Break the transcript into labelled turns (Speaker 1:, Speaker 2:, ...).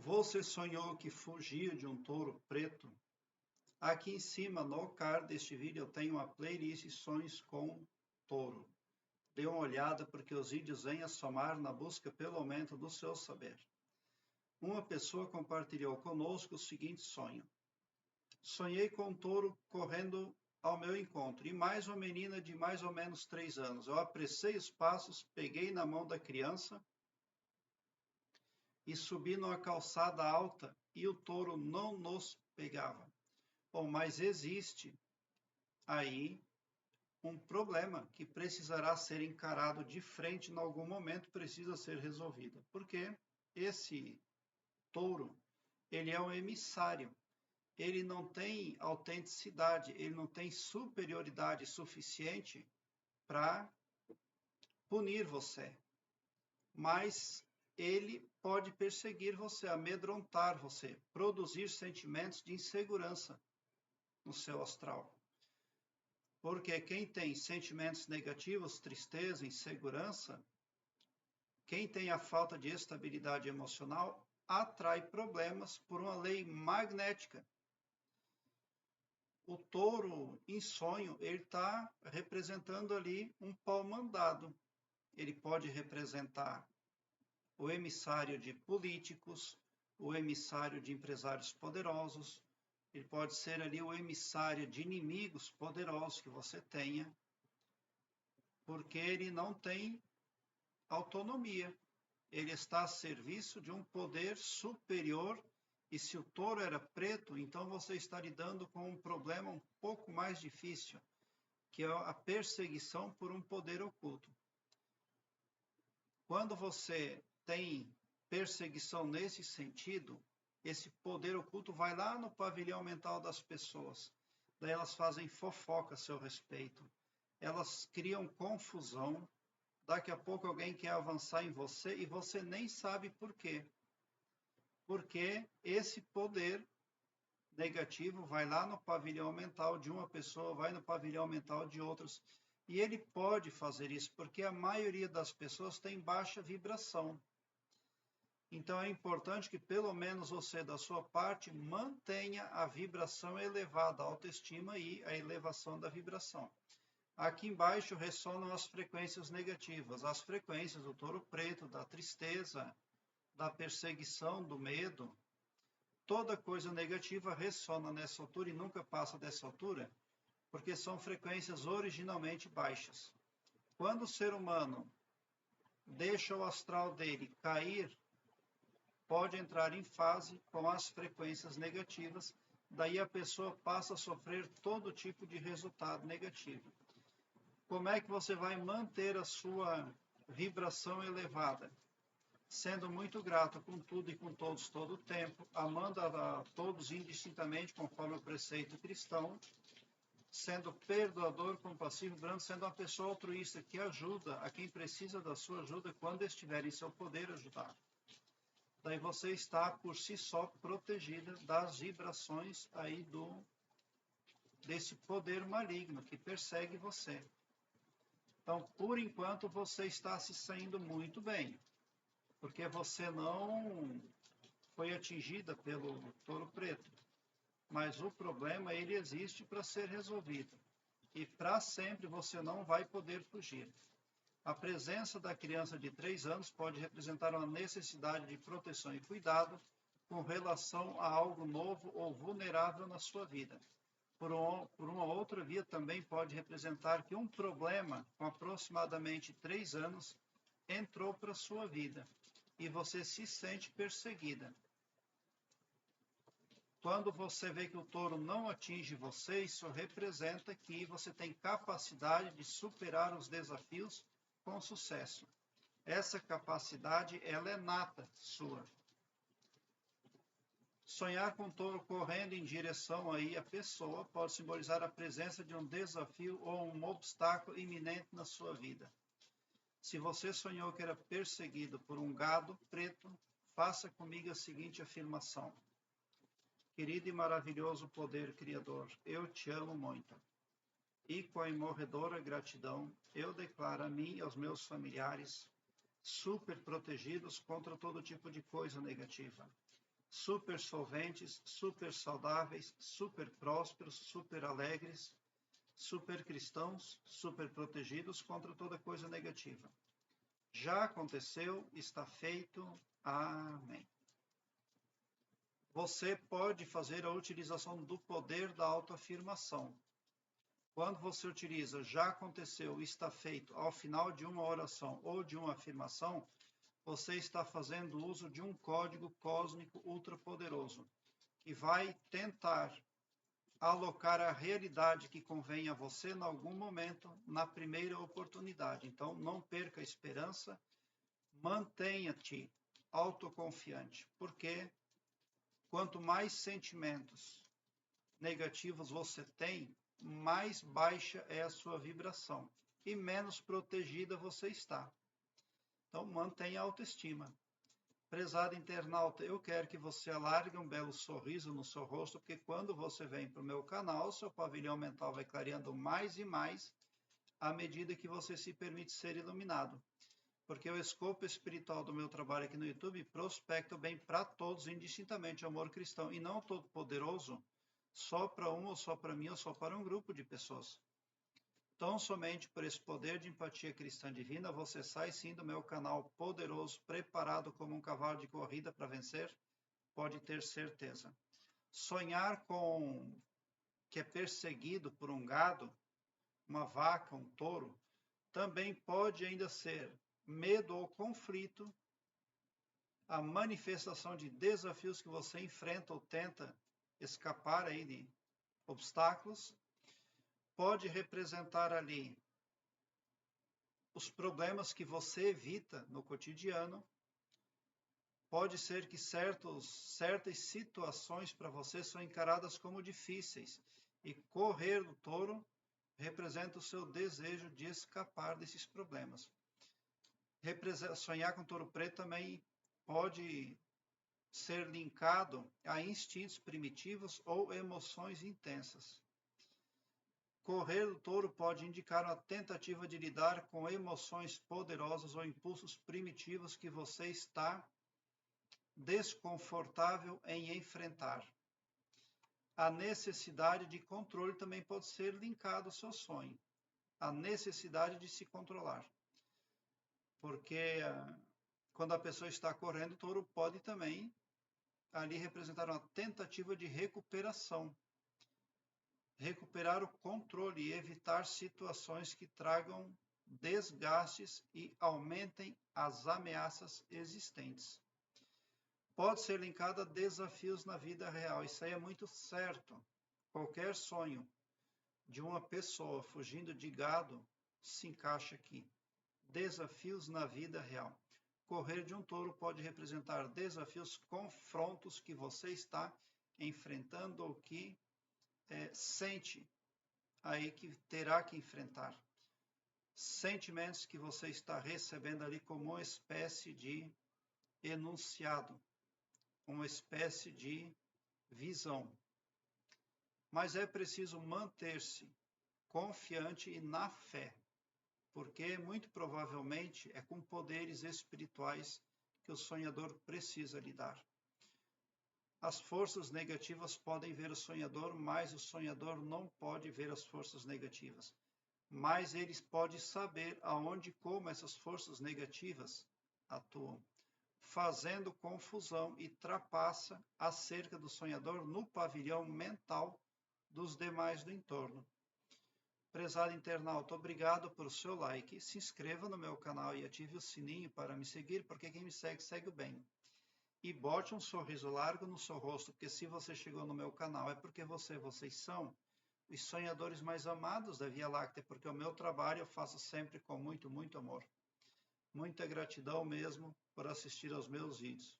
Speaker 1: Você sonhou que fugia de um touro preto? Aqui em cima, no card deste vídeo, eu tenho uma playlist Sonhos com Touro. Dê uma olhada porque os vídeos vêm a somar na busca pelo aumento do seu saber. Uma pessoa compartilhou conosco o seguinte sonho. Sonhei com um touro correndo ao meu encontro e mais uma menina de mais ou menos 3 anos. Eu apressei os passos, peguei na mão da criança e subi numa calçada alta e o touro não nos pegava. Bom, mas existe aí um problema que precisará ser encarado de frente em algum momento, precisa ser resolvido. Porque esse touro, ele é um emissário. Ele não tem autenticidade, ele não tem superioridade suficiente para punir você. Mas ele pode perseguir você, amedrontar você, produzir sentimentos de insegurança no seu astral. Porque quem tem sentimentos negativos, tristeza, insegurança, quem tem a falta de estabilidade emocional, atrai problemas por uma lei magnética. O touro em sonho, ele está representando ali um pau mandado. Ele pode representar o emissário de políticos, o emissário de empresários poderosos, ele pode ser ali o emissário de inimigos poderosos que você tenha, porque ele não tem autonomia. Ele está a serviço de um poder superior, e se o touro era preto, então você está lidando com um problema um pouco mais difícil, que é a perseguição por um poder oculto. Quando você tem perseguição nesse sentido, esse poder oculto vai lá no pavilhão mental das pessoas. Daí elas fazem fofoca a seu respeito. Elas criam confusão. Daqui a pouco alguém quer avançar em você e você nem sabe por quê. Porque esse poder negativo vai lá no pavilhão mental de uma pessoa, vai no pavilhão mental de outras. E ele pode fazer isso porque a maioria das pessoas tem baixa vibração. Então é importante que pelo menos você, da sua parte, mantenha a vibração elevada, a autoestima e a elevação da vibração. Aqui embaixo ressonam as frequências negativas, as frequências do touro preto, da tristeza, da perseguição, do medo. Toda coisa negativa ressona nessa altura e nunca passa dessa altura, porque são frequências originalmente baixas. Quando o ser humano deixa o astral dele cair, pode entrar em fase com as frequências negativas, daí a pessoa passa a sofrer todo tipo de resultado negativo. Como é que você vai manter a sua vibração elevada? Sendo muito grato com tudo e com todos todo o tempo, amando a todos indistintamente conforme o preceito cristão, sendo perdoador, compassivo, brando, sendo uma pessoa altruísta que ajuda a quem precisa da sua ajuda quando estiver em seu poder ajudar. Daí você está por si só protegida das vibrações aí desse poder maligno que persegue você. Então, por enquanto, você está se saindo muito bem, porque você não foi atingida pelo touro preto. Mas o problema, ele existe para ser resolvido. E para sempre você não vai poder fugir. A presença da criança de 3 anos pode representar uma necessidade de proteção e cuidado com relação a algo novo ou vulnerável na sua vida. Por uma outra via, também pode representar que um problema com aproximadamente 3 anos entrou para a sua vida e você se sente perseguida. Quando você vê que o touro não atinge você, isso representa que você tem capacidade de superar os desafios com sucesso. Essa capacidade, ela é nata sua. Sonhar com o touro correndo em direção aí à pessoa pode simbolizar a presença de um desafio ou um obstáculo iminente na sua vida. Se você sonhou que era perseguido por um gado preto, faça comigo a seguinte afirmação. Querido e maravilhoso poder criador, eu te amo muito. E com a imorredora gratidão, eu declaro a mim e aos meus familiares super protegidos contra todo tipo de coisa negativa. super solventes, super saudáveis, super prósperos, super alegres, super cristãos, super protegidos contra toda coisa negativa. Já aconteceu, está feito. Amém. Você pode fazer a utilização do poder da autoafirmação. Quando você utiliza já aconteceu, está feito, ao final de uma oração ou de uma afirmação, você está fazendo uso de um código cósmico ultrapoderoso, que vai tentar alocar a realidade que convém a você em algum momento, na primeira oportunidade. Então, não perca a esperança, mantenha-te autoconfiante, porque quanto mais sentimentos negativos você tem, mais baixa é a sua vibração e menos protegida você está. Então, mantenha a autoestima. Prezado internauta, eu quero que você alargue um belo sorriso no seu rosto, porque quando você vem para o meu canal, seu pavilhão mental vai clareando mais e mais à medida que você se permite ser iluminado. Porque o escopo espiritual do meu trabalho aqui no YouTube prospecta o bem para todos, indistintamente, o amor cristão, e não todo poderoso só para um, ou só para mim, ou só para um grupo de pessoas. Tão somente por esse poder de empatia cristã divina, você sai sim do meu canal poderoso, preparado como um cavalo de corrida para vencer, pode ter certeza. Sonhar com que é perseguido por um gado, uma vaca, um touro, também pode ainda ser medo ou conflito, a manifestação de desafios que você enfrenta ou tenta escapar aí de obstáculos, pode representar ali os problemas que você evita no cotidiano, pode ser que certas situações para você são encaradas como difíceis, e correr do touro representa o seu desejo de escapar desses problemas. Sonhar com touro preto também pode ser linkado a instintos primitivos ou emoções intensas. Correr do touro pode indicar uma tentativa de lidar com emoções poderosas ou impulsos primitivos que você está desconfortável em enfrentar. A necessidade de controle também pode ser linkado ao seu sonho. A necessidade de se controlar. Porque quando a pessoa está correndo, o touro pode também ali representar uma tentativa de recuperação. Recuperar o controle e evitar situações que tragam desgastes e aumentem as ameaças existentes. Pode ser linkado a desafios na vida real. Isso aí é muito certo. Qualquer sonho de uma pessoa fugindo de gado se encaixa aqui. Desafios na vida real. Correr de um touro pode representar desafios, confrontos que você está enfrentando ou que sente aí que terá que enfrentar. Sentimentos que você está recebendo ali como uma espécie de enunciado, uma espécie de visão. Mas é preciso manter-se confiante e na fé, porque muito provavelmente é com poderes espirituais que o sonhador precisa lidar. As forças negativas podem ver o sonhador, mas o sonhador não pode ver as forças negativas. Mas ele pode saber aonde e como essas forças negativas atuam, fazendo confusão e trapaça acerca do sonhador no pavilhão mental dos demais do entorno. Prezado internauta, obrigado pelo seu like. Se inscreva no meu canal e ative o sininho para me seguir, porque quem me segue, segue o bem. E bote um sorriso largo no seu rosto, porque se você chegou no meu canal é porque vocês são os sonhadores mais amados da Via Láctea, porque o meu trabalho eu faço sempre com muito, muito amor. Muita gratidão mesmo por assistir aos meus vídeos.